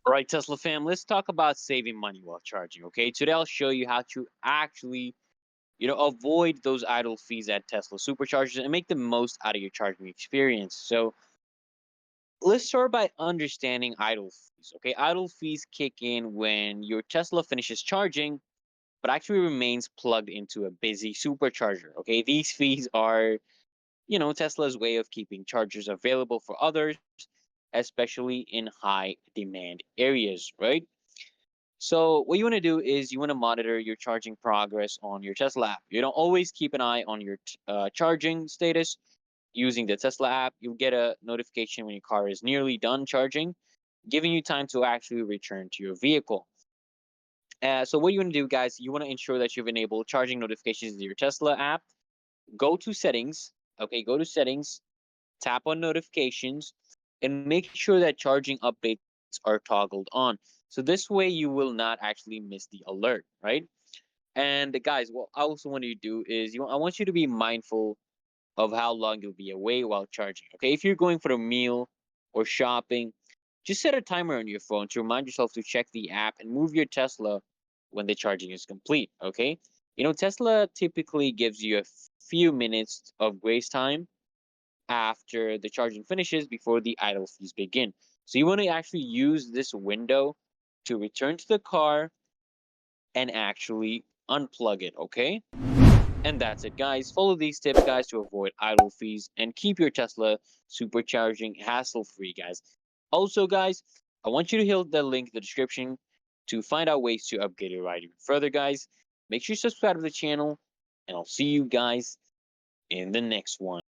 All right, Tesla fam, let's talk about saving money while charging. Okay, today I'll show you how to actually, avoid those idle fees at Tesla Superchargers and make the most out of your charging experience. So let's start by understanding idle fees. Okay, idle fees kick in when your Tesla finishes charging, but actually remains plugged into a busy supercharger. Okay, these fees are, Tesla's way of keeping chargers available for others, especially in high demand areas, right? So what you want to do is you want to monitor your charging progress on your Tesla app. You don't always keep an eye on your charging status using the Tesla app. You'll get a notification when your car is nearly done charging, giving you time to actually return to your vehicle. So what you want to do, guys, you want to ensure that you've enabled charging notifications in your Tesla app. Go to settings. Okay, go to settings, tap on notifications, and make sure that charging updates are toggled on. So this way you will not actually miss the alert, right? And guys, what I also want you to do is I want you to be mindful of how long you'll be away while charging. Okay, if you're going for a meal or shopping, just set a timer on your phone to remind yourself to check the app and move your Tesla when the charging is complete. Okay, Tesla typically gives you a few minutes of grace time after the charging finishes before the idle fees begin. So you want to actually use this window to return to the car and actually unplug it, okay? And that's it, guys. Follow these tips, guys, to avoid idle fees and keep your Tesla supercharging hassle free, guys. Also, guys, I want you to hit the link in the description to find out ways to upgrade your ride even further, guys. Make sure you subscribe to the channel, and I'll see you guys in the next one.